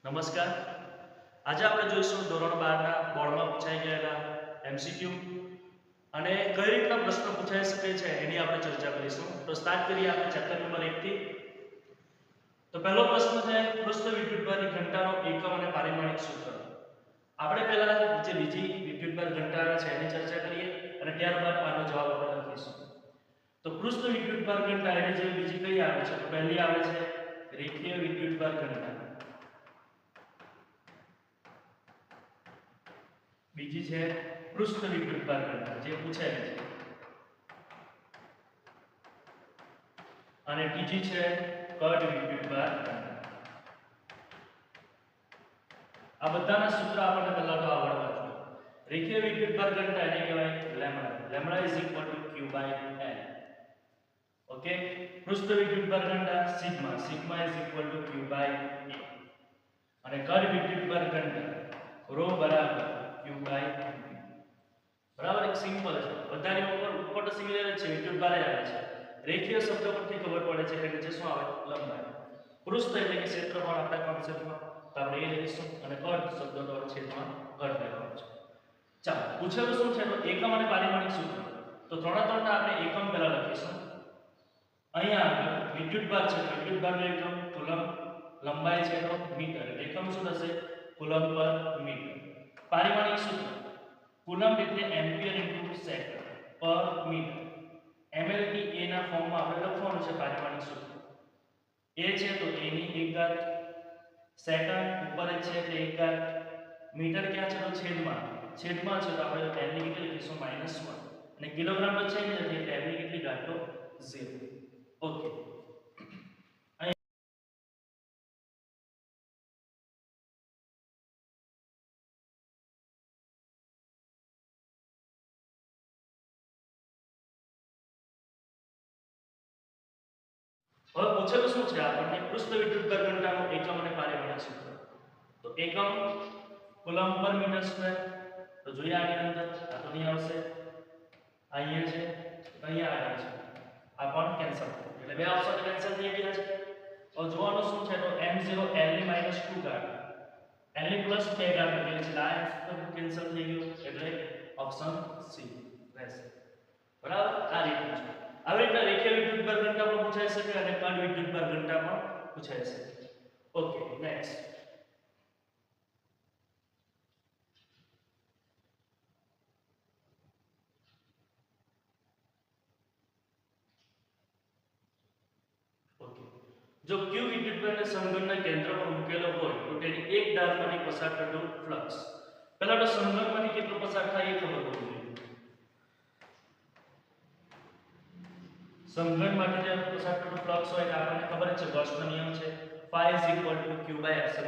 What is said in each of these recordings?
નમસ્કાર. આજે આપણે જોઈશું ધોરણ 12 ના બોર્ડમાં પૂછાઈ ગયેલા એમસીક્યુ અને કઈ રીતના પ્રશ્નો પૂછાઈ શકે છે એની આપણે ચર્ચા કરીશું. તો સ્ટાર્ટ કરીએ આપણે ચેપ્ટર નંબર 1 થી. તો પહેલો પ્રશ્ન છે પૃષ્ઠ વિદ્યુતભારની ઘનતાનો એકમ અને પારિમાણિક સૂત્ર. આપણે પહેલા જે બીજી વિદ્યુતભાર ઘનતા આવે છે એની ચર્ચા કરીએ અને ત્યારબાદ આનો જવાબ આપણે લખીશું. તો પૃષ્ઠ વિદ્યુતભાર ઘનતા એની જે બીજી કઈ આવે છે તો પહેલી આવે છે રેખીય વિદ્યુતભાર ઘનતા, બીજી છે પૃષ્ઠ વિદ્યુતભાર ઘનતા જે પૂછાય છે, અને ત્રીજી છે કટ વિદ્યુતભાર ઘનતા. આ બધાના સૂત્ર આપણને પહેલા તો આવડવા જોઈએ. રેખીય વિદ્યુતભાર ઘનતા એને કહેવાય લેમ્ડા. Lambda q/l. ઓકે. પૃષ્ઠ વિદ્યુતભાર ઘનતા સિગ્મા. Sigma q/a. અને કટ વિદ્યુતભાર ઘનતા ρ q/b. બરાબર, એક સિમ્પલ છે. બધાની ઉપર તો સિમિલર જ છે, વિદ્યુતભાર જ આવે છે. રેખીય શબ્દ પરથી ખબર પડે છે કે નીચે શું આવે લંબાઈ. પૃષ્ઠ એટલે કે ક્ષેત્રફળ આપણા કોન્સેપ્ટમાં તો આપણે એ લઈશું અને કટ શબ્દ તો છેદમાં કટ લેવાનો છે. ચાલો, પૂછેલું શું છે તો એકમ અને પારિમાણિક સૂત્ર. તો ત્રણના આપણે એકમ પહેલા લખીશું. અહીંયા આગળ વિદ્યુતભાર છે, વિદ્યુતભારનો એકમ કુલમ, લંબાઈ છે તો મીટર. એકમ શું થશે? કુલમ પર મીટર. પારિમાણિક સૂત્ર કુલમ એટલે એમ્પિયર ઇન્ટુ સેકન્ડ પર મીટર. ml ની a ના ફોર્મમાં આપણે લખવાનું છે પારિમાણિક સૂત્ર. a છે તો a ની 1 ઘાત, સેકન્ડ ઉપર છે એટલે 1 ઘાત, મીટર ક્યાં છે તો છેદમાં છે તો આપણે n ની કેટલી લખીશું -1 અને કિલોગ્રામ તો છે ને એટલે n ની કેટલી ઘાત તો 0. ઓકે. હવે પૂછેલું શું છે આપણને પૃષ્ઠ વિદ્યુતભાર ઘનતાનો એકમ અને પારિમાણિક સૂત્ર. તો એકમ કુલમ પર મીટર સ્ક્વેર. તો જોઈએ આની અંદર આ તો નહીં આવશે, અહીંયા છે અહીંયા આવે છે, આ પણ કેન્સલ એટલે બે ઓપ્શન કેન્સલ થઈ ગયા છે. હવે જોવાનું શું છે તો m0 l ની -2 ઘાત l ની +2 ઘાત એટલે છે આ કેન્સલ થઈ ગયું એટલે ઓપ્શન સી રહેશે. બરાબર, આ રીતનું છે. આવી રીતના રેખીય વિદ્યુતભાર ઘનતા પણ પૂછાઈ શકે અને કટ વિદ્યુતભાર ઘનતા પણ પૂછાઈ શકે. Okay, next. ઓકે, જો q વિદ્યુતભારને સમઘનના કેન્દ્ર પર મૂકેલો હોય તો તેની એક ધારમાંથી પસાર થતું ફ્લક્સ. પહેલા તો સમઘનમાંથી કેટલું પસાર થાય એ ખબર હોવી જોઈએ. સમઘનમાંથી જે પસાર થતું ફ્લક્સ હોય તો આપણને ખબર જ છે, ગૌસનો નિયમ છે phi q/ε0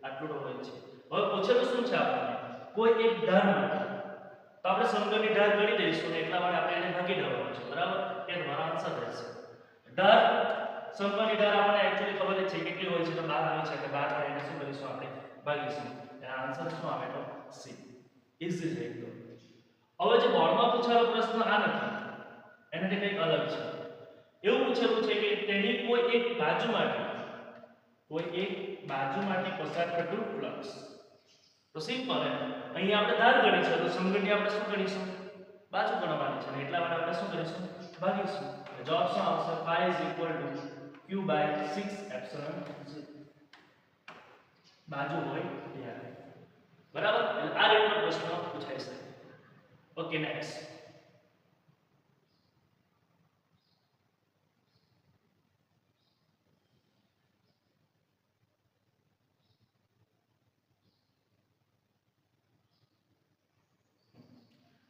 આટલું તો હોય છે. હવે પૂછેલું શું છે આપણને કોઈ એક ધાર માટે તો આપણે સમઘનની ધાર ગણી દઈશું ને એટલા માટે આપણે એને ભાગી દેવાનું છે. બરાબર, એ તમારો આન્સર રહેશે. ધાર સમઘનની ધાર આપણને એક્ચ્યુઅલી ખબર જ છે કેટલી હોય છે તો 12 હોય છે એટલે 12 વડે એને શું કરીશું આપણે ભાગીશું. એનો આન્સર શું આવે તો સી. ઈઝી છે એકદમ. હવે જે બોર્ડમાં પૂછાયેલો પ્રશ્ન આ નથી, એનાથી કંઈક અલગ છે. એવું પૂછેલું છે કે તેની કોઈ એક બાજુમાંથી પસાર થતું ફ્લક્સ. તો સિમ્પલ હે, અહીંયા આપણે ધાર ગણી છે તો સમઘનની આપણે શું ગણીશું બાજુ ગણવાની છે ને એટલા માટે આપણે શું કરીશું ભાગીશું. જવાબ શું આવશે? phi q/6ε0 બાજુ હોય ત્યારે. બરાબર, આ રીતનો પ્રશ્ન પૂછાઈ શકે. Okay, next.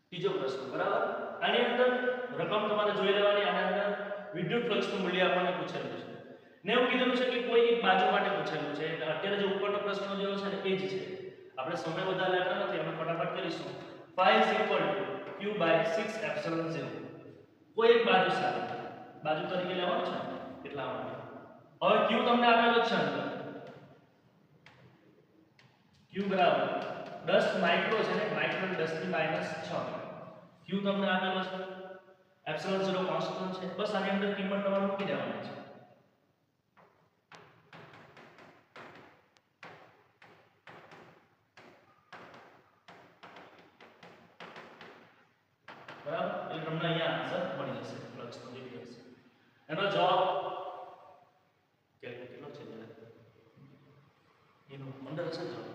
ત્રીજો પ્રશ્ન. બરાબર, આની અંદર રકમ તમારે જોઈ લેવાની. આની અંદર વિદ્યુત ફ્લક્સનું મૂલ્ય આપણને પૂછેલું છે ને એવું કીધેલું છે કે કોઈ એક બાજુ માટે પૂછેલું છે. એટલે અત્યારે જે ઉપરનો પ્રશ્ન જેવો છે ને એ જ છે. આપણે સમય વધારે લેતા નથી, આપણે ફટાફટ કરીશું. phi q/6ε0 કોઈ એક બાજુ સાથે બાજુ તરીકે લેવાનું છે એટલા માટે. હવે q તમને આપેલો છે અંદર q બરાબર 10 માઇક્રો છે ને, માઇક્રો 10 ની -6. q તમને આપેલો છે, ε0 કોન્સ્ટન્ટ છે. બસ આની અંદર કિંમત તમારે મૂકી દેવાની છે. બરાબર, એટલે તમને અહીંયા આન્સર મળી જશે ફ્લક્સનો જે બી હશે એનો જવાબ કેટલો છે એનો 15 હશે જવાબ.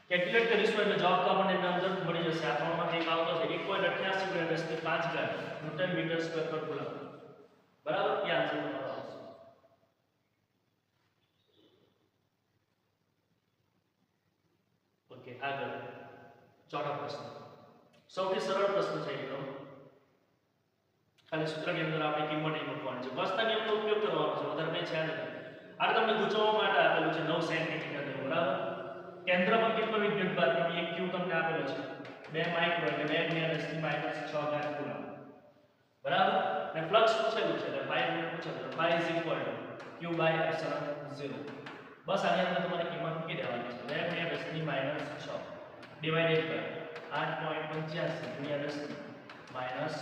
કેલ્ક્યુલેટ કરીશું એટલે જવાબ તો આપણને એના અંદર મળી જશે. આ ત્રણમાંથી એક આવતો છે 1.88 × 10⁵ ન્યૂટન મીટર સ્ક્વેર પર કુલમ. બરાબર, એ આન્સર તમારો આવશે. ઓકે, આગળ ચોથો પ્રશ્ન. સૌથી સરળ પ્રશ્ન છે એકદમ. ખાલી સૂત્રની અંદર આપણે કિંમત એ મૂકવાની છે. બસના નિયમનો ઉપયોગ કરવાનો છે, વધારે કંઈ છે નહીં. આ તમને ગૂંચવવા માટે આપેલું છે 9 સેન્ટીમીટર જેવું. બરાબર, કેન્દ્ર પર કેટલો વિદ્યુત ભાર તમે એક ક્યુ તમને આપેલો છે 2 માઇક્રો એટલે 2 × 10⁻⁶ કુલમ. બરાબર, અને ફ્લક્સ પૂછેલું છે એટલે 5 મિનિટ પૂછેલું છે. phi q/ε0. બસ આની અંદર તમારે કિંમત મૂકી દેવાની છે 2 × 10⁻⁶ ડિવાઇડેડ બાય 8.85 × 10⁻⁻.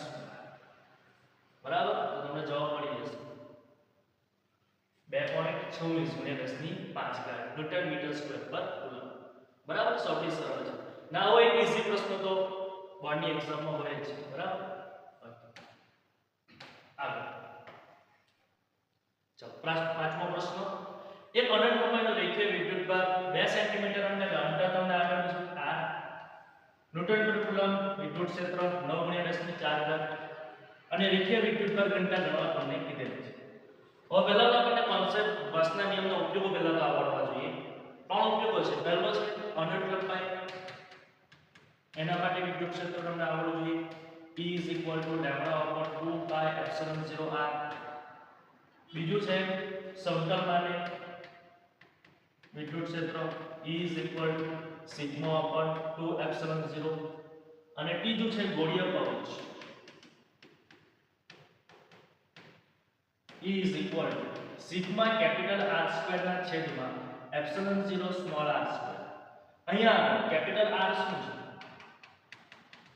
બરાબર, તો તમને જવાબ મળી જશે 2.26 × 10⁵ ન્યૂટન મીટર સ્ક્વેર પર કુલમ. બરાબર, સૌથી સરળ છે. ના હોય ઈઝી પ્રશ્ન તો બોર્ડની એક્ઝામમાં હોય જ છે. બરાબર, આગળ ચાલો પાંચમો પ્રશ્ન. એક અનંત લંબાઈનો રેખીય વિદ્યુતભાર 2 સેન્ટીમીટર અંતર તમને આપેલું છે r ન્યૂટન પર કુલમ, વિદ્યુત ક્ષેત્ર 9 × 10⁴ અને રેખીય વિદ્યુતભાર ઘનતા ગણવા તમને કીધેલું છે. હવે પહેલા તો આપણને કોન્સેપ્ટ બસના નિયમનો ઉપયોગો પહેલા તો આવડવા જોઈએ. ત્રણ ઉપયોગો છે. પહેલો છે અનંત લંબાઈ, એના માટે વિદ્યુત ક્ષેત્ર તમને આવડવું જોઈએ. E = λ/2πε0r. બીજું છે સમતલ માટે વિદ્યુત ક્ષેત્ર E = σ/2ε0. અને ત્રીજું છે ગોળીય કવચ E = σ/R²/ε0r². અહીંયા કેપિટલ R શું છે?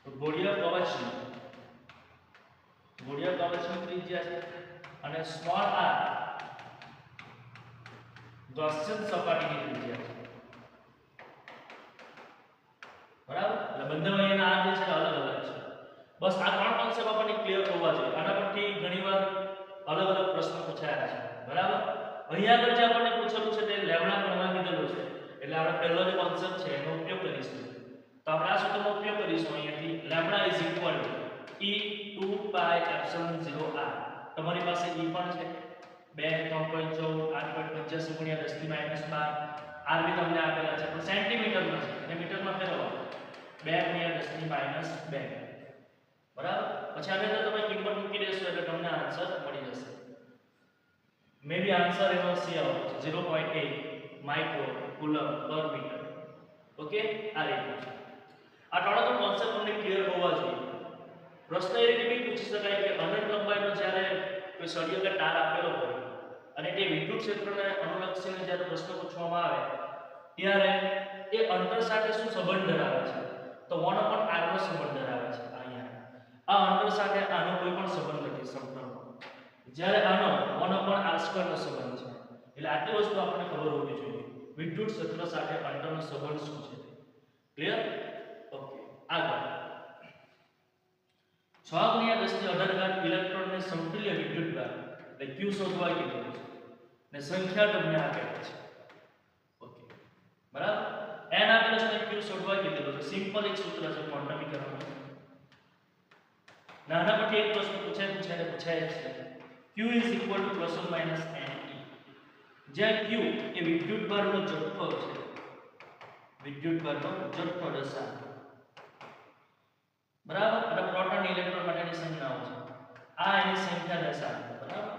તો ગોળીય કવચની ત્રિજ્યા છે અને સ્મોલ r ગૌસિયન સપાટીની ત્રિજ્યા છે. બરાબર, એટલે બંને અહીંના r જે છે અલગ અલગ છે. બસ આ ત્રણ કોન્સેપ્ટ આપણને ક્લિયર હોવા જોઈએ. આના પરથી ઘણીવાર અલગ અલગ પ્રશ્નો પૂછાયા છે. બરાબર, અહીંયા આગળ જે આપણને પૂછેલું છે તે લેમ્ડા ગણવા કીધેલું છે એટલે આપણે પહેલો જે કોન્સેપ્ટ છે એનો ઉપયોગ કરીશું. તો આપણે આ સૂત્રનો ઉપયોગ કરીશું. અહીંયાથી લેમ્ડા = E2πε0r. તમારી પાસે E પણ છે 2 3.14 8.85 × 10⁻12. r બી તમને આપેલા છે પણ સેન્ટીમીટરમાં છે અને મીટરમાં ફેરવો 2 × 10⁻2. બરાબર, પછી આની અંદર તમે કિંમત મૂકી દેશો એટલે તમને આન્સર મળી જશે. મે બી આન્સર એનો સી આવશે 0.8 માઇક્રો કુલમ પર મીટર. ઓકે, આ રીતનું છે. આ ત્રણ કોન્સેપ્ટ તમને ક્લિયર હોવા જોઈએ. પ્રશ્ન એ રીતે બી પૂછી શકાય કે અનંત લંબાઈનો જ્યારે કોઈ સળિયો કે તાર આપેલો હોય અને તે વિદ્યુત ક્ષેત્રને અનુલક્ષીને જ્યારે પ્રશ્ન પૂછવામાં આવે ત્યારે એ અંતર સાથે શું સંબંધ ધરાવે છે? તો 1/r નો સંબંધ ધરાવે છે. આ અંતર સાથે આનો કોઈ પણ સંબંધ નથી સમતલનો. જ્યારે આનો 1/r² નો સંબંધ છે. એટલે આટલી વસ્તુ આપણને ખબર હોવી જોઈએ. વિદ્યુત ક્ષેત્ર સાથે અંતરનો સંબંધ શું છે? ક્લિયર? ઓકે, આગળ 6 × 10⁻18 ઇલેક્ટ્રોનને સમતુલ્ય વિદ્યુતભાર એટલે q શોધવા કીધું છે ને સંખ્યા તમને આપેલી છે. ઓકે, બરાબર, n આપેલું છે q શોધવા કીધું છે. સિમ્પલ એક સૂત્ર છે ક્વોન્ટમીકરણનું. નાના પરથી એક પ્રશ્ન પૂછાય છે q = ± ne. જ્યાં q એ વિદ્યુતભારનો જથ્થો છે, વિદ્યુતભારનો જથ્થો દર્શાવે. બરાબર, અને પ્રોટોન ઇલેક્ટ્રોન માટેની સંજ્ઞાઓ છે. આ એની સંખ્યા દર્શાવે. બરાબર,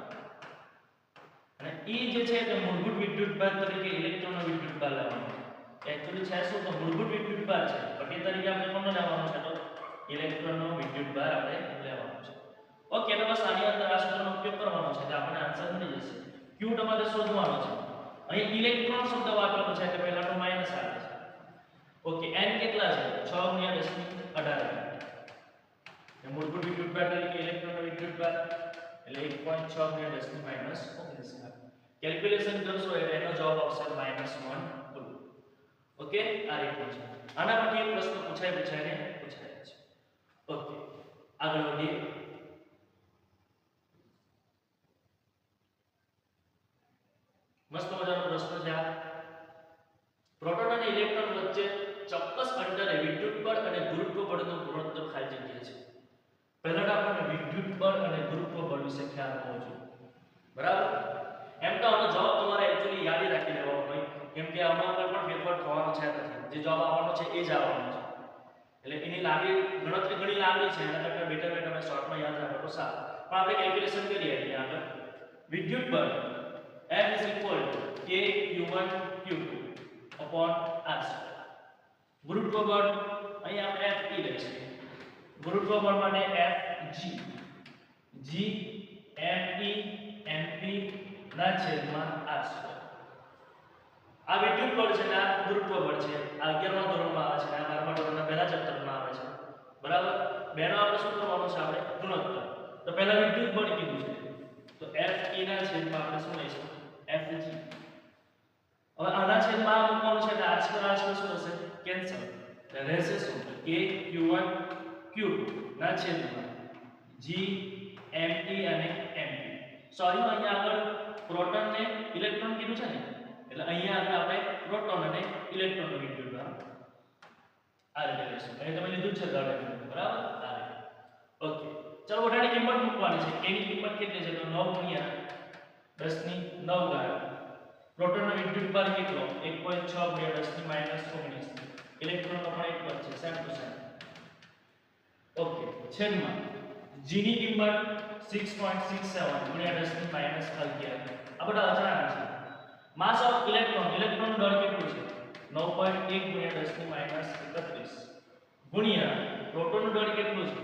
અને e જે છે તે મૂળભૂત વિદ્યુતભાર તરીકે ઇલેક્ટ્રોનનો વિદ્યુતભાર લેવાનો છે. એક્ચ્યુઅલી છે શું? તો મૂળભૂત વિદ્યુતભાર છે પણ એ તરીકે આપણે કોનો લેવાનો છે? તો ઇલેક્ટ્રોનનો વિદ્યુતભાર આપણે લેવાનો છે. ઓકે, તો બસ આની અંદર આ સૂત્રનો ઉપયોગ કરવાનો છે એટલે આપણને આન્સર મળી જશે. q તમારે શોધવાનો છે. અહીં ઇલેક્ટ્રોન શબ્દ વાપરેલો છે એટલે પહેલા તો માઈનસ આવે છે. ઓકે, n કેટલા છે? 6 × 10⁻18. એ મૂળભૂત વિદ્યુતભાર તરીકે ઇલેક્ટ્રોનનો વિદ્યુતભાર એટલે 1.6 × 10⁻19. કેલ્ક્યુલેશન કરશો એટલે એનો જવાબ આવશે -1 કુલમ. ઓકે, આ રીતનું છે. આના પરથી એક પ્રશ્ન પૂછાય છે. ઓકે, આગળ વધીએ. મસ્ત મજાનો પ્રશ્ન છે આ. પ્રોટોન અને ઇલેક્ટ્રોન વચ્ચે ચોક્કસ અંતરે વિદ્યુત બળ અને ગુરુત્વ બળનો ગુણોત્તર ખાલી જગ્યા છે. પહેલા આપણને વિદ્યુત બળ અને ગુરુત્વ બળ વિશે ખ્યાલ હોવો જોઈએ. બરાબર? એમ તો આનો જવાબ તમારે એક્ચ્યુઅલી યાદ રાખી લેવાનો હોય, કેમ કે આમાં કોઈ પણ ફેરફાર થવાનો છે નથી. જે જવાબ આવવાનો છે એ જ આવવાનો છે. એટલે એની ગણતરી ઘણી લાંબી છે, એના કરતાં બેટર તમે શોર્ટમાં યાદ રાખો તો સારું. પણ આપણે કેલ્ક્યુલેશન કરીએ અહીંયા આગળ. વિદ્યુત બળ F is equal to K Q1 Q2 upon R square. ગુરુત્વ બળ અહીંયા આપણે F લઈએ છીએ. ગુરુત્વ બળ માટે F G MP ના છેદમાં R સ્ક્વેર. આ વિદ્યુત બળ છે ને આ ગુરુત્વ બળ છે. આ 11મા ધોરણમાં આવે છે, આ 12મા ધોરણના પહેલા ચેપ્ટરમાં આવે છે. બરાબર? બેનો આપણે શું કરવાનું છે? આપણે ગુણોત્તર. તો પહેલા વિદ્યુત બળ કીધું છે, તો F ના છેદમાં આપણે શું લઈશું? Fg. હવે આના છેદમાં આ મૂકવાનું છે એટલે R સ્ક્વેર શું થશે? કેન્સલ. એટલે રહેશે શું? K Q1 Q2 ના છેદમાં G MP અને MP. સોરી, અહીંયા આગળ પ્રોટોન ને ઇલેક્ટ્રોન કીધું છે ને, એટલે અહીંયા આગળ આપણે પ્રોટોન અને ઇલેક્ટ્રોન નો વિદ્યુત બળ આ રીતે લઈશું. અહીં તમે લીધું છે ગાળા, બરાબર? આ રીતે. ઓકે, ચાલો બધાની કિંમત મૂકવાની છે. k ની કિંમત કેટલી છે? તો 9 ગુણ્યા 10 ની 9 ઘાત. પ્રોટોન નો વિદ્યુત બળ કેટલો? 1.6 ગુણ્યા 10 ની -19. ઇલેક્ટ્રોન નો પણ 1 છે, સેમ ટુ સેમ. ઓકે, છેદમાં g ની કિંમત 6.67 ગુણ્યા 10 ની -11. આ બધા અજાણ્યા છે. માસ ઓફ ઇલેક્ટ્રોન, ઇલેક્ટ્રોન દળ કેટલું છે? 9.1 ગુણ્યા 10 ની -31 ગુણ્યા પ્રોટોન નું દળ કેટલું છે?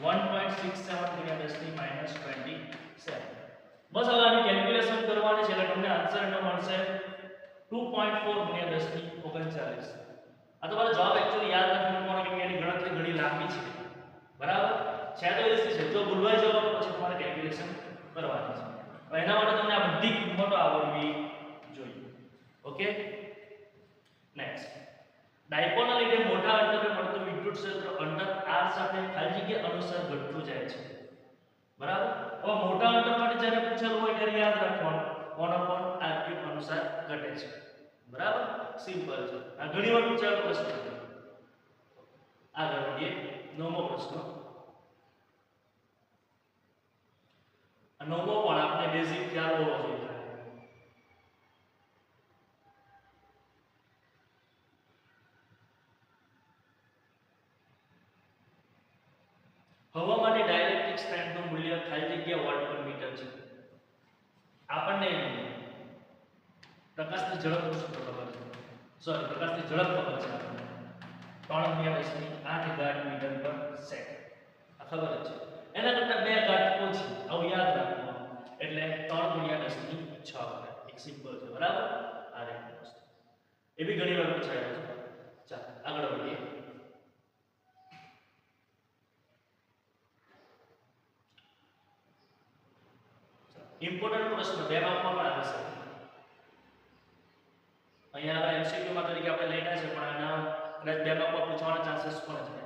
1.67 ગુણ્યા 10 ની -27. બસ હવે આની કેલ્ક્યુલેશન કરવાની છે એટલે તમને આન્સર એનો મળશે 2.4 ગુણ્યા 10 ની 39. આ તમારો જવાબ એક્ચ્યુઅલી યાદ રાખવાનો કે એની ગણતરી ઘણી લાંબી છે. બરાબર છે? તો એ છે, જો ભૂલવાઈ જવાનું પછી તમારે કેલ્ક્યુલેશન કરવાની છે. હવે એના માટે તમને આ બધી કિંમતો આવડવી જોઈએ. Okay, next. ડાયપોલના લીધે મોટા અંતરે મળતું વિદ્યુત ક્ષેત્ર અંતર r સાથે ખાલી જગ્યા અનુસાર ઘટતું જાય છે. બરાબર? હવે મોટા અંતર માટે જ્યારે પૂછેલું હોય ત્યારે યાદ રાખવાનું 1/r³ અનુસાર ઘટે છે. બરાબર? સિમ્પલ છે. આ ઘણી વાર પૂછાયેલો પ્રશ્ન છે. આગળ વધીએ. 9મો પ્રશ્ન. આ 9મો પણ આપણે બેઝિક ખ્યાલ હોવો જોઈએ. હવા માટે ડાઇલેક્ટ્રિક સ્ટ્રેન્થનું મૂલ્ય ખાલી જગ્યા વોટ પર મીટર છે. આપણને પ્રકાશની ઝડપ શું ખબર છે? સોરી, પ્રકાશની ઝડપ ખબર છે આપણને 3.10 મીટર પર સેકન્ડ. આ ખબર જ છે. એના કરતા 2 ઘાત ઓછી, આવું યાદ રાખવાનું. એટલે 3.10 એક સિમ્પલ છે. બરાબર? આ રીતે વસ્તુ એ બી ઘણી વાર પૂછાય છે. ચાલો આગળ વધીએ. ઇમ્પોર્ટન્ટ પ્રશ્ન 2 માર્કમાં પણ આવે છે. અહીંયા આપણે MCQ માં તરીકે આપણે લઈના છે, પણ આના કદાચ 2 માર્કમાં પૂછવાના ચાન્સીસ પણ છે.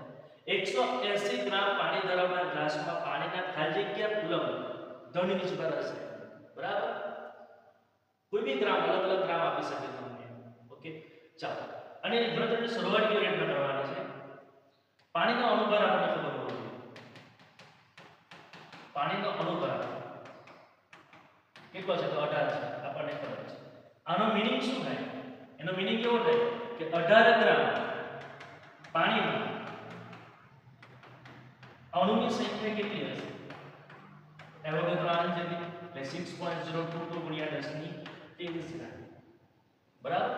180 ગ્રામ પાણી ધરાવનાર ગ્લાસમાં પાણીના ખાલી જગ્યા કુલમ ધન નિજભર હશે. બરાબર? કોઈ બી ગ્રામ, અલગ અલગ ગ્રામ આપી શકે તમને. ઓકે, ચાલો. અને એની ગણતરીની શરૂઆત કેવી રીતે કરવાની છે? પાણીનો અણુભાર આપણને ખબર હોવો જોઈએ. પાણીનો અણુભાર કેટલો છે? તો 18 છે. આપણને ખબર છે. આનો મીનિંગ શું થાય? એનો મીનિંગ કેવો થાય કે 18 ગ્રામ પાણીમાં અણુની સંખ્યા કેટલી હશે? એવોગાડ્રો આંક જેટલી, એટલે 6.022 ગુણ્યા 10 ની 23 ગ્રામ. બરાબર?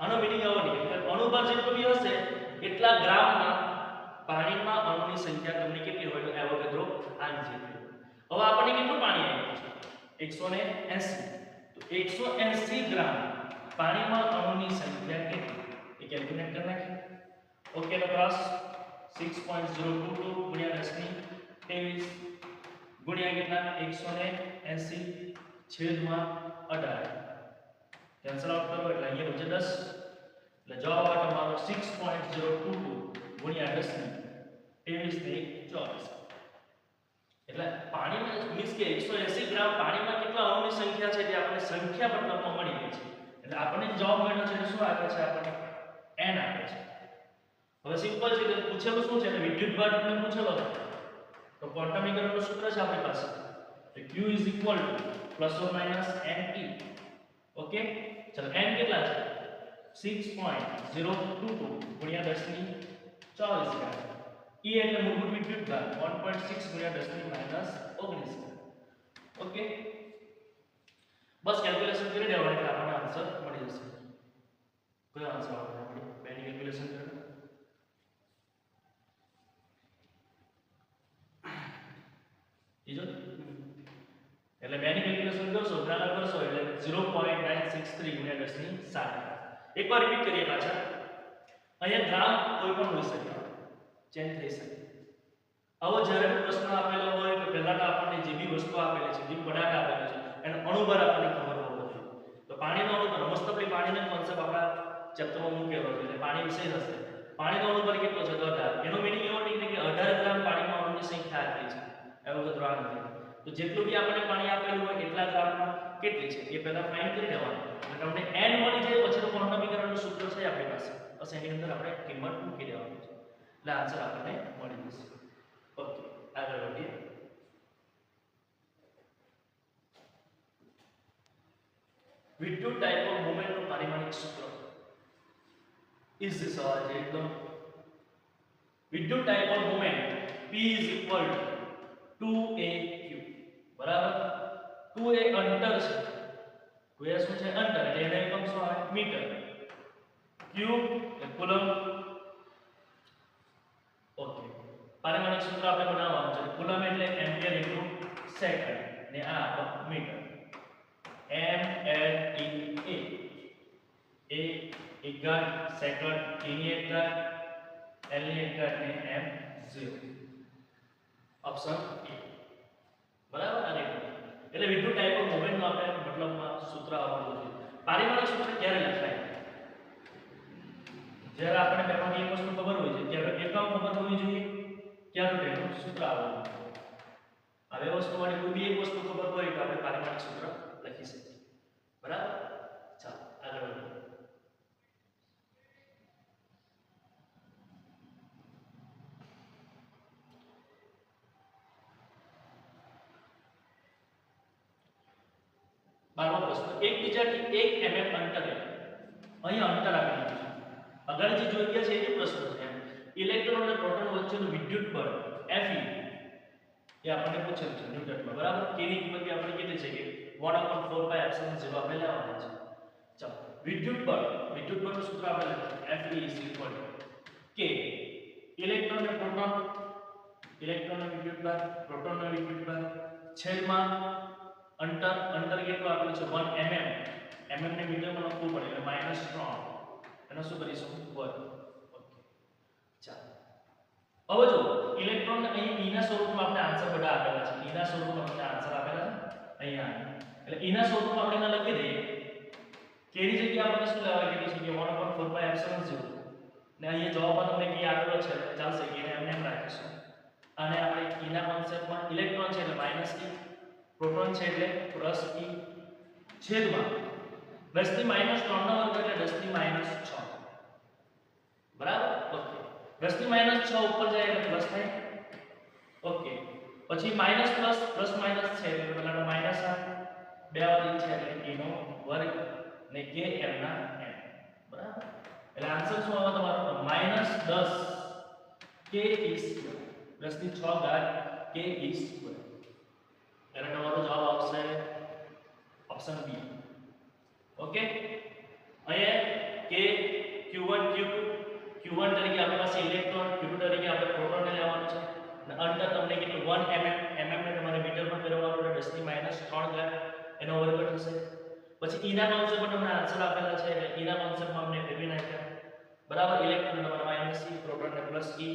આનો મીનિંગ આવો નહીં કે અણુભાર જેટલું બી હશે એટલા ગ્રામમાં પાણીમાં અણુની સંખ્યા તમને કેટલી હોય? તો એવોગાડ્રો આંક જેટલી. હવે આપણને કેટલું પાણી આવ્યું છે? 180. તો 180 ગ્રામ પાણીમાં અણુની સંખ્યા કેટલી? એ કેલ્ક્યુલેટ કરી નાખીએ. ઓકે, તો ક્રોસ 6.022 ગુણ્યા 10 ની 23 ગુણ્યા કેટલા? 180 છેદમાં 18. કેન્સલ આઉટ કરો એટલે અહીંયા બચે 10. એટલે જવાબ આવે તમારો 6.022 ગુણ્યા 10 ની 23 ને 24. એટલે પાણીમાં મીન્સ કે 180 ગ્રામ પાણીમાં કેટલા અણુની સંખ્યા છે તે આપણને સંખ્યા મતલબમાં મળી ગઈ છે. એટલે આપણને જવાબ મળ્યો છે શું આપે છે આપણને n આપે છે. હવે સિમ્પલ છે કે પૂછેલું શું છે એટલે વિદ્યુતભાર તમને પૂછેલો છે તો ક્વોન્ટમ મિકેનિક્સનું સૂત્ર છે આપણી પાસે તો q ± ne. ઓકે ચલો n કેટલા છે 6.022 ગુણ્યા 10 ની 24 ગ્રામ. E એટલે મૂળભૂત વિદ્યુતભાર 1.6 ગુણ્યા 10 ની -19. ઓકે બસ કેલ્ક્યુલેશન કરી દેવાનું એટલે આપણને આન્સર મળી જશે. કયો આન્સર આપણને મળે બેની કેલ્ક્યુલેશન કરો એટલે બેની કેલ્ક્યુલેશન કરશો ગુણાકાર કરશો એટલે 0.963 ગુણ્યા 10 ની 7. એકવાર રિપીટ કરીએ પાછા. અહીંયા ગ્રામ કોઈ પણ હોઈ શકે ચેન્જ થઈ શકે. આવો જ્યારે પ્રશ્ન આપેલો હોય તો પહેલા તો આપણને જે બી વસ્તુ આપેલી છે જે પદાર્થ આપેલો છે એનો અણુભાર આપણને ખબર હોવો જોઈએ. તો પાણીનો અણુભાર મોસ્ટ ઓફલી પાણીનો કોન્સેપ્ટ આપણા ચેપ્ટરમાં મૂકેલો છે એટલે પાણી વિશે હશે. પાણીનો અણુભાર કેટલો છે 18. એનો મીનિંગ એવો નહીં કે 18 ગ્રામ પાણીમાં અણુની સંખ્યા આપેલી છે એવું તો આ નથી. તો જેટલું બી આપણને પાણી આપેલું હોય એટલા ગ્રામમાં કેટલી છે એ પહેલા ફાઇન્ડ કરી દેવાનું. એટલે તમને n મળી જાય પછી તો ક્વોન્ટમ મિકેનિક્સનું સૂત્ર છે આપણી પાસે. બસ એની અંદર આપણે કિંમત મૂકી દેવાની છે એટલે આન્સર આપણને મળી જશે. ઓકે આગળ વધીએ. વિદ્યુત ડાયપોલ મોમેન્ટનું પારિમાણિક સૂત્ર ઇઝી સવાલ છે એકદમ. વિદ્યુત ડાયપોલ મોમેન્ટ P = 2aq બરાબર. 2 એ અંતર છે. 2 એ શું છે અંતર એટલે એનો એકમ શું આવે મીટર. q એ કુલમ. ઓકે પારિમાણિક સૂત્ર આપણે બનાવવાનું છે. કુલમ એટલે એમ્પિયર * સેકન્ડ ને આ metre. m l e a એક ઘાત સેકન્ડ t ની એક ઘાત l ની એક ઘાત ને m 0. ઓપ્શન એ બરાબર. આ એટલે વિદ્યુત ડાયપોલ મોમેન્ટનો આપણે મતલબમાં સૂત્ર આવડવું જોઈએ. પારિમાણિક સૂત્ર ક્યારે લખાય જ્યારે આપણે પેપરમાં એક વસ્તુ ખબર હોય છે ત્યારે એકમ ખબર હોવી જોઈએ ક્યાં તો તેનું સૂત્ર આવડવું જોઈએ. હવે વસ્તુમાંની કોઈ બી એક વસ્તુ ખબર હોય તો આપણે પારિમાણિક સૂત્ર લખી શકીએ. બરાબર. ચાલો આગળ વધીએ. બારમો પ્રશ્ન એકબીજાથી 1 mm અંતરે અહીંયા અંતર આપેલું છે. આગળ જે જોઈ ગયા છે એ પ્રશ્ન છે. ઇલેક્ટ્રોન અને પ્રોટોન વચ્ચેનું વિદ્યુત બળ Fe એ આપણને પૂછેલું છે ન્યૂટનમાં બરાબર. k ની કિંમત આપણે કીધી છે કે 1/4πε0 આપણે લેવાનું છે. ચાલો વિદ્યુત બળનું સૂત્ર આપણે લખીએ Fe = k ઇલેક્ટ્રોન અને પ્રોટોન ઇલેક્ટ્રોનનો વિદ્યુત બળ પ્રોટોનનો વિદ્યુત બળ છેદમાં અંતર કેટલું આપેલું છે 1 mm. mm ને મીટરમાં લખવું પડે એટલે -3 એનો શું કરીશું વર્ગ. ઓકે ચાલો હવે જો ઇલેક્ટ્રોન અહીં e ના સ્વરૂપમાં આપણે આન્સર બધા આપેલા છે. e ના સ્વરૂપમાં આપણે આન્સર આપેલા છે અહીંયા. એટલે e ના સ્વરૂપમાં આપણે એને લખી દઈએ. k ની જગ્યાએ આપણે શું લેવા કીધું છે કે 1/4πε0 ને અહીંયા જવાબમાં તમને k આપેલો છે ચાલશે કે એને એમ રાખીશું. અને આપણે e ના કોન્સેપ્ટમાં ઇલેક્ટ્રોન છે એટલે -e પ્રોટોન છે એટલે +e છેદમાં 10 ની -3 નો વર્ગ એટલે 10 ની -6 બરાબર. ઓકે 10 ની -6 ઉપર જાય એટલે પ્લસ થાય. ઓકે પછી માઈનસ પ્લસ પ્લસ માઈનસ છે એટલે પહેલા માઈનસ આ બે વાર છે એટલે k નો વર્ગ ને k m ના m બરાબર. એટલે આન્સર શું આવે તમારો -10 k e સ્ક્વેર 10 ની 6 ઘાત k e સ્ક્વેર. એટલે તમારો જવાબ આવશે ઓપ્શન બી. ઓકે અહીંયા k q1 q2 q1 તરીકે આપણી પાસે ઇલેક્ટ્રોન q2 તરીકે આપણે પ્રોટોન ને લેવાનું છે અને અંતર તમને કેટલું 1 mm ને તમારે મીટરમાં ફેરવવાનું એટલે 10 ની -3 ઘાત એનો વર્ગ થશે. પછી e ના કોન્સેપ્ટમાં તમને આન્સર આપેલા છે એટલે e ના કોન્સેપ્ટમાં આપણે ફેરવી નાખ્યા બરાબર. ઇલેક્ટ્રોન તમારા -e પ્રોટોન ને +e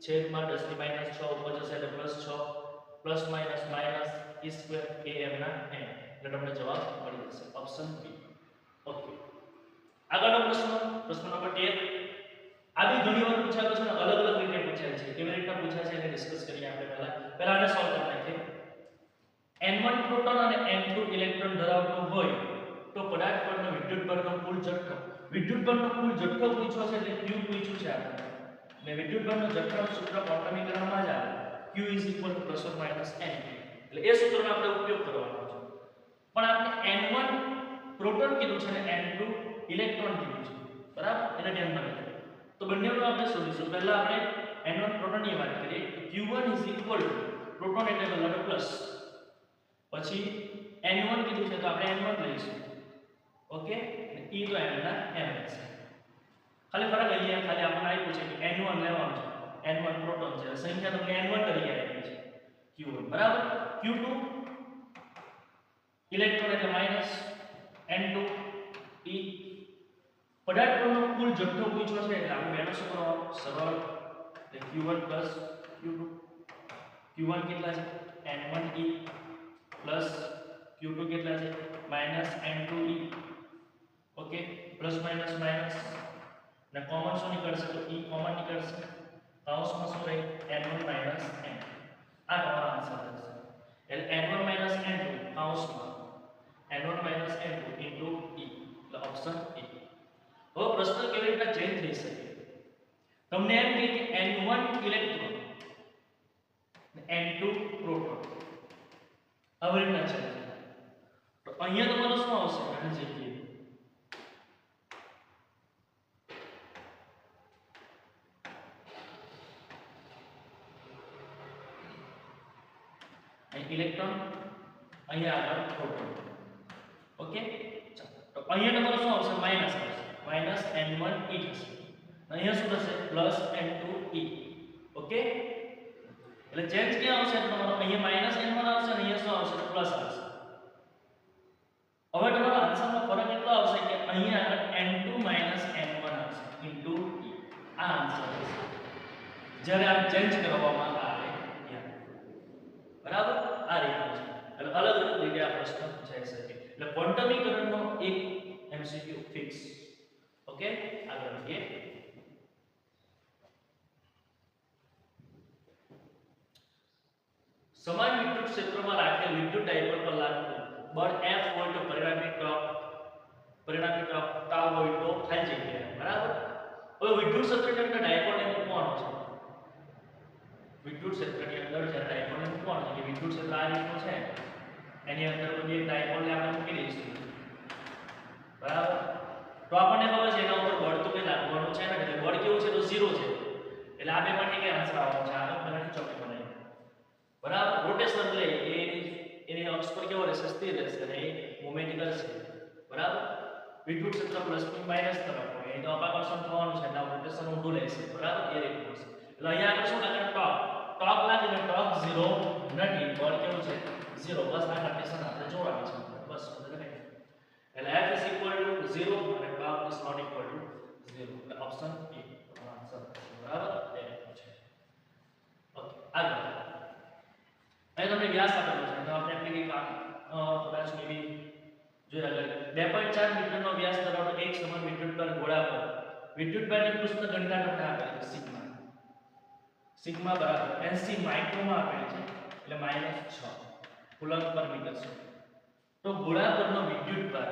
છેદમાં 10 ની -6 ઉપર જશે એટલે +6 plus minus e square km ના m એટલે તમને જવાબ મળી જશે ઓપ્શન બી. ઓકે આગળનો પ્રશ્ન નંબર 13 આ બી ઘણી વાર પૂછાતો છે ને અલગ અલગ રીતે પૂછાય છે કેવી રીતે પૂછાય છે એને ડિસ્કસ કરીએ આપણે પહેલા આને સોલ્વ કરી નાખીએ n1 પ્રોટોન અને n2 ઇલેક્ટ્રોન ધરાવતો હોય તો પદાર્થ પરનો વિદ્યુત બળનો કુલ જથ્થો વિદ્યુત બળનો કુલ જથ્થો પૂછ્યો છે એટલે q પૂછ્યું છે આપણે ને વિદ્યુત બળનો જથ્થાનું સૂત્ર ક્વોન્ટમીકરણમાં જ આવે q ± n એટલે એ સૂત્રનો આપણે ઉપયોગ કરવાનો છે પણ આપણે n1 પ્રોટોન કીધું છે અને n2 ઇલેક્ટ્રોન કીધું છે બરાબર એને ધ્યાનમાં રાખજો તો બંનેનું આપણે શોધીશું પહેલા આપણે n1 પ્રોટોનની વાત કરીએ q1 પ્રોટોન એટલે બરાબર પ્લસ પછી n1 કીધું છે તો આપણે n1 લઈશું ઓકે અને e તો m ના m છે ખાલી ફરક અહીંયા ખાલી આપણને આપ્યું છે કે n1 લેવાનું છે n1 પ્રોટોન છે સંખ્યા તમને n1 તરીકે આપી છે q1 બરાબર q2 ઇલેક્ટ્રોન એટલે માઈનસ n2 e પદાર્થ પરનો કુલ જથ્થો પૂછ્યો છે એટલે આપણે બેનો શું કરવાનો સરળ એટલે q1 q2 q1 કેટલા છે n1e પ્લસ q2 કેટલા છે -n2e okay plus minus minus ને કોમન શું નીકળશે તો e કોમન નીકળશે કૌંસમાં શું રહે n1 n આ તમારો આન્સર થશે એટલે n1 n2 કૌંસમાં n1 n2 e એટલે ઓપ્શન e હવે પ્રશ્ન કેવી રીતે ચેન્જ થઈ શકે તમને એમ કહે કે n1 ઇલેક્ટ્રોન n2 પ્રોટોન આવી રીતના છે તો અહીંયા તમારો શું આવશે આની જગ્યાએ અહીં ઇલેક્ટ્રોન અહીંયા આગળ પ્રોટોન ઓકે તો અહીંયા તમારો શું આવશે માઈનસ આવશે માઈનસ n1 e થશે અહીંયા શું થશે પ્લસ n2 e ઓકે એટલે ચેન્જ ક્યાં આવશે તમારો અહીંયા માઈનસ n1 આવશે અને અહીંયા શું આવશે પ્લસ આવશે હવે તમારો આન્સરમાં ફરક એટલો આવશે કે અહીંયા આગળ n2 n1 આવશે ઇન્ટુ e આ આન્સર આવશે જ્યારે આ ચેન્જ કરવામાં આવે ત્યારે બરાબર આ રીતે છે એટલે અલગ અલગ રીતે આ પ્રશ્ન પૂછાઈ શકે એટલે ક્વોન્ટમીકરણનો એક MCQ ફિક્સ ઓકે આગળ વધીએ સમાન વિદ્યુત ક્ષેત્રમાં રાખેલ વિદ્યુત ડાયપોલ પર લાગતું બળ F હોય તો પરિણામી ટોર્ક ટાઉ હોય તો ખાલી જગ્યા બરાબર હવે વિદ્યુત ક્ષેત્રની અંદર ડાયપોલને મૂકવાનો છે વિદ્યુત ક્ષેત્રની અંદર જે ડાયપોલને મૂકવાનો છે કે વિદ્યુત ક્ષેત્ર આ રીતનું છે એની અંદર કોઈ એક ડાયપોલને આપણે મૂકી દઈશું બરાબર તો આપણને ખબર છે એના ઉપર બળ તો કઈ લાગવાનું છે ને એટલે બળ કેવું છે તો 0 છે એટલે આ બે માટે કઈ આન્સર આવવાનો છે આ બનાવી ચોકી બનાવી બરાબર રોટેશન લે એની અક્ષ પર કેવો રહેશે સ્થિર રહેશે અને એ મોમેન્ટ કરશે બરાબર વિદ્યુત ક્ષેત્ર પ્લસ થી માઈનસ તરફ હોય એ તો અપાકર્ષણ થવાનું છે એટલે રોટેશન ઊંધું લેશે બરાબર એ રીતનું છે એટલે અહીંયા આગળ શું લાગે ટોર્ક લાગીને ટોર્ક 0 નથી બળ કેવું છે 0 બસ આ કન્ડિશન આપણે જોવાની છે બસ એટલે F is equal to 0 અને torque is not equal to 0 એટલે ઓપ્શન એ આન્સર બરાબર એ છે ઓકે આગળ અહીં તમને વ્યાસ આપેલો છે તો આપણે એટલે કે કદાચ મેબી જોયા આગળ 2.4 મીટરનો વ્યાસ ધરાવતો એક સમાન વિદ્યુતભાર ગોળા પર વિદ્યુતભારની પૃષ્ઠ ઘનતા તમને આપેલી છે સિગ્મા બરાબર NC માઇક્રોમાં આપેલી છે એટલે -6 કુલમ્બ પર મીટર છે તો ગોળા પરનો વિદ્યુતભાર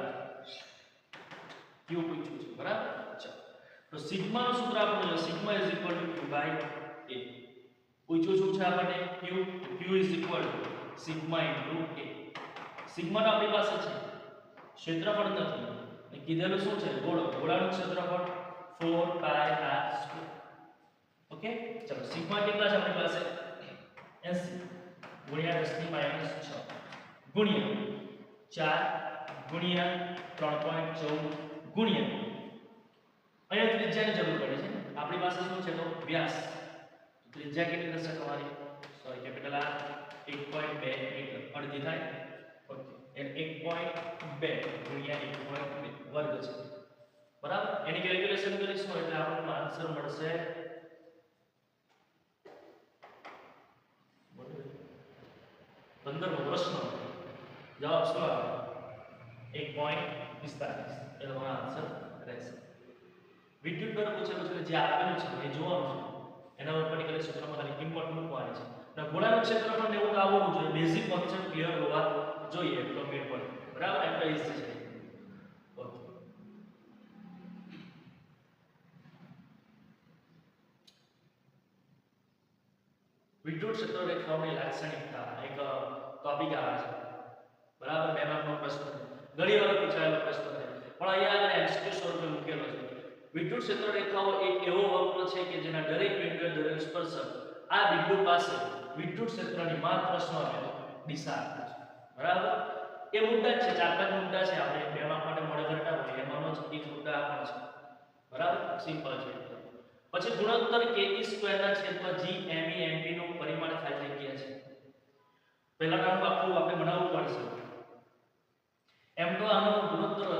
q પૂછ્યું છે બરાબર ચાલો તો સિગ્મા નું સૂત્ર આપણે સિગ્મા q a પૂછ્યું શું છે આપણને q સિગ્મા a સિગ્મા તો આપણી પાસે છે ક્ષેત્રફળ નથી ને કીધેલું શું છે ગોળાનું ક્ષેત્રફળ 4πr² ઓકે ચલો સિગ્મા કેટલા છે આપણી પાસે 80 ગુણ્યા 10 ની -6 ગુણ્યા 4 ગુણ્યા 3.14 ગુણ્યા અહીંયા ત્રિજ્યાની જરૂર પડે છે આપણી પાસે શું છે તો વ્યાસ ત્રિજ્યા કેટલી થશે તમારી સોરી કેપિટલ R 1.2 મીટર અડધી થાય ઓકે એટલે 1.2 ગુણ્યા 1.2 વર્ગ છે બરાબર એની કેલ્ક્યુલેશન કરીશું એટલે આપણને આન્સર મળશે 15મો પ્રશ્ન જવાબ શું આવે 1.45 એટલે આન્સર રહેશે. વિદ્યુત બળ પૂછેલું છે જે આપેલું છે એ જોવાનું છે, એના ઉપર પર્ટિક્યુલર સૂત્રમાં ખાલી કિંમત મૂકવાની છે. અને ગોળાનું ક્ષેત્રફળ એવું તો આવવું જોઈએ, બેઝિક કોન્સેપ્ટ ક્લિયર હોવા જોઈએ તો મેળ પડે. બરાબર, એટલે ઈઝી છે. ઓકે, વિદ્યુત ક્ષેત્ર રેખાઓની લાક્ષણિકતા એક ટોપિક આવે છે. બરાબર, બે માર્કનો પ્રશ્ન છે, ઘણી વાર પૂછાયેલો પ્રશ્ન છે, પણ અહીંયા આગળ એમસીક્યુ સ્વરૂપે મૂકેલો છે. વિદ્યુત ક્ષેત્ર રેખાઓ એક એવો વક્ર છે કે જેના દરેક બિંદુએ દરેક સ્પર્શક આ બિંદુ પાસે વિદ્યુત ક્ષેત્રની માત્ર શું આપે દિશા આપે છે. બરાબર, એ મુદ્દા છે, 4-5 મુદ્દા છે, આપણે બે માર્ક માટે મોડે કરતા હોય એમાંનો જ એક મુદ્દા આપવાનો છે. બરાબર, સિમ્પલ છે. પછી ગુણોત્તર ke² ના છેદમાં g me mp નું પરિમાણ ખાલી જગ્યા છે. પહેલા નાનું આખું આપણે બનાવવું પડશે. એમ તો આનો ગુણોત્તર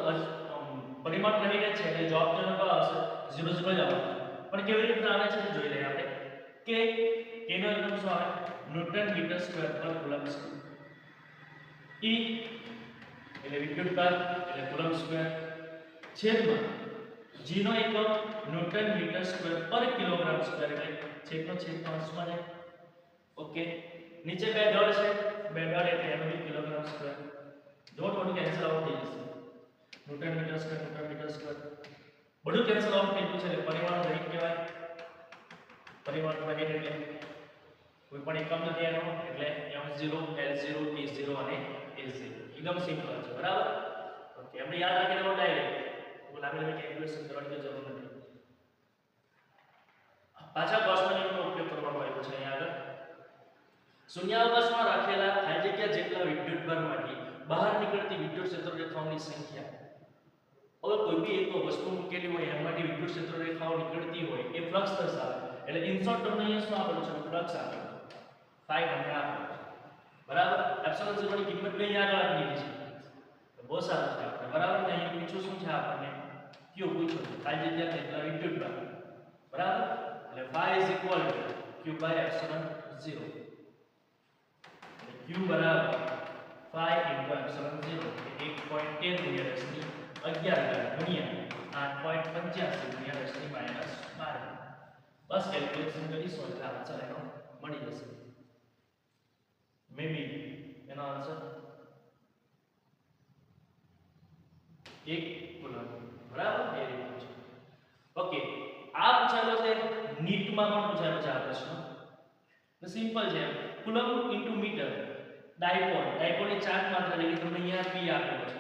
પરિમાણ રહીને છે એટલે જવાબ તેનો કયો આવશે 0 0 જ આવશે. પણ કેવી રીતે આવે છે જોઈ લઈએ આપણે કે કેનો એકમ શું આવે ન્યૂટન મીટર સ્ક્વેર પર કુલમ્બ સ્ક્વેર. E એટલે વિદ્યુત બળ એટલે કુલમ્બ સ્ક્વેર છેદમાં g નો એકમ ન્યૂટન મીટર સ્ક્વેર પર કિલોગ્રામ સ્ક્વેર એટલે છેદનો અંશમાં જાય. ઓકે, નીચે બે દળ છે, બે દળ એટલે mv કિલોગ્રામ સ્ક્વેર. જો થોડું કેન્સલ આઉટ થઈ જશે, ન્યૂટન મીટર સ્ક્વેર બધું કેન્સલ આઉટ થઈ ગયું છે એટલે પરિમાણ રહિત કહેવાય. પરિમાણ રહિત એટલે કોઈ પણ એકમ નથી એનો એટલે m0 l0 t0 અને l0 એકદમ સિમ્પલ છે. બરાબર, ઓકે, આપણે યાદ રાખીને નો ડાયરેક્ટ લાંબી કેલ્ક્યુલેશન કરવાની જરૂર નથી. પાછા ગૌસના નિયમનો ઉપયોગ કરવામાં આવ્યો છે. અહીંયા આગળ શૂન્યાવકાશમાં રાખેલા ખાલી જગ્યા જેટલા વિદ્યુત ભારમાંથી બહાર નીકળતી વિદ્યુત ક્ષેત્ર રેખાઓની સંખ્યા. હવે કોઈ બી એક વસ્તુ મૂકેલી હોય એમાંથી વિદ્યુત ક્ષેત્ર રેખાઓ નીકળતી હોય એ ફ્લક્સ દર્શાવે. એટલે ઇન શોર્ટ તમને અહીંયા શું આપેલું છે ફ્લક્સ આપેલું phi મને આપેલું છે. બરાબર, એપ્સિલોન 0 ની કિંમત મેં અહીંયા આગળ આપી દીધી છે, બહુ સારું છે આપણે. બરાબર, ને અહીં પૂછ્યું શું છે આપણને q પૂછ્યું છે ખાલી જગ્યા જેટલા વિદ્યુત ભાર. બરાબર, એટલે phi q by epsilon 0 q બરાબર phi into epsilon 0 1.10 ગુણ્યા 10 ગુણ્યા 8.85 ગુણ્યા 10 -12. બસ કેલ્ક્યુલેશન કરીશું એટલે આન્સર એનો મળી જશે. મે બી એનો આન્સર 1 કુલમ્બ. બરાબર, એ રીતનું છે. ઓકે, આ પૂછાયેલો છે, નીટમાં પણ પૂછાયેલો છે આ પ્રશ્ન. તો સિમ્પલ છે, કુલમ્બ ઇન્ટુ મીટર ડાયપોલની ચાર્જ માત્રા એટલે કે તમને અહીંયા p આપેલો છે,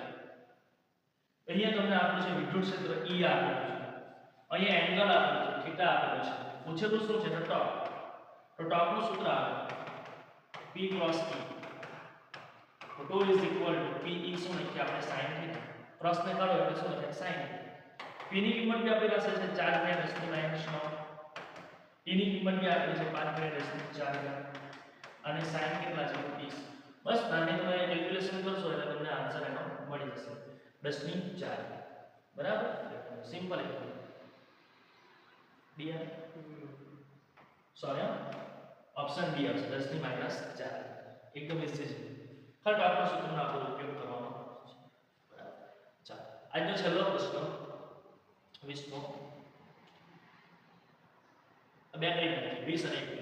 અહીંયા તમને આપેલું છે વિદ્યુત ક્ષેત્ર E આપેલું છે, અહીંયા એંગલ આપેલું છે θ આપેલું છે. પૂછેલું શું છે તો ટોર્ક. તો ટોર્કનું સૂત્ર આવે P cross E. તો τ is equal to P E શું લખીએ આપણે sin θ. પ્રશ્ન કરો એટલે શું લખે sin. P ની કિંમત બી આપણી પાસે છે 4 × 10⁻⁹. E ની કિંમત બી આપેલી છે 5 × 10⁴ અને sin કેટલા છે 30. બસ આને તમે કેલ્ક્યુલેશન કરશો એટલે તમને આન્સર એનો મળી જશે 10⁴. બરાબર, સિમ્પલ એકદમ. ડી સોરી ઓપ્શન ડી આવશે 10⁻⁴. એકદમ ઇઝી છે, ખાલી આપણા સૂત્રનો આપણો ઉપયોગ કરવાનો છે. બરાબર, ચાલો આજનો છેલ્લો પ્રશ્ન 20મો. બે કરી નાખીએ 20 અને 21.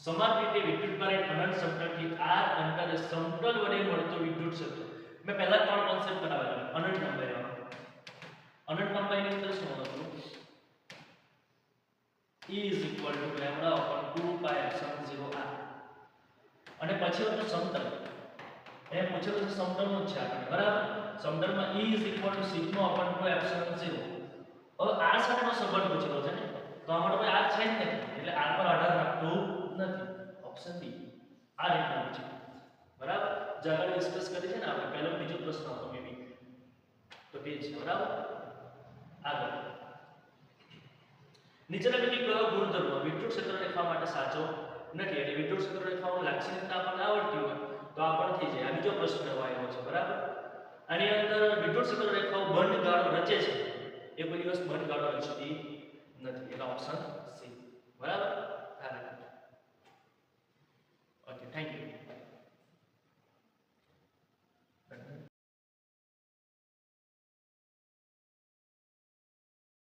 સમાન રીતે વિદ્યુત ભાર એક અનંત સમતલથી r અંતરે સમતલ વડે મળતો વિદ્યુત ક્ષેત્ર. મેં પહેલા 3 કોન્સેપ્ટ કરાવેલા. અનંત લંબાઈની અંદર શું હતું E = λ/2πε0r. અને પછી હતું સમતલ. એ પૂછેલું છે સમતલનું જ છે આપણે. બરાબર, સમતલમાં E = σ/2ε0. હવે r સાથેનો સંબંધ પૂછેલો છે ને, તો આમાં કોઈ r છે જ નહીં એટલે r પર આધાર રાખતું નથી. ઓપ્શન બી આ રીતનું છે. બરાબર, જે આગળ ડિસ્કસ કરી છે ને આપણે પહેલો બીજો પ્રશ્ન હતો મે બી તો તે છે. બરાબર, આગળ નીચેના પૈકી કયો ગુણધર્મ વિદ્યુત ક્ષેત્ર રેખા માટે સાચો નથી? એટલે વિદ્યુત ક્ષેત્ર રેખાઓની લાક્ષણિકતા આપણને આવડતી હોય તો આ પણ થઈ જાય. આ બીજો પ્રશ્ન આવ્યો છે. બરાબર, આની અંદર વિદ્યુત ક્ષેત્ર રેખાઓ બંધ ગાળો રચે છે, એ કોઈ દિવસ બંધ ગાળો રચતી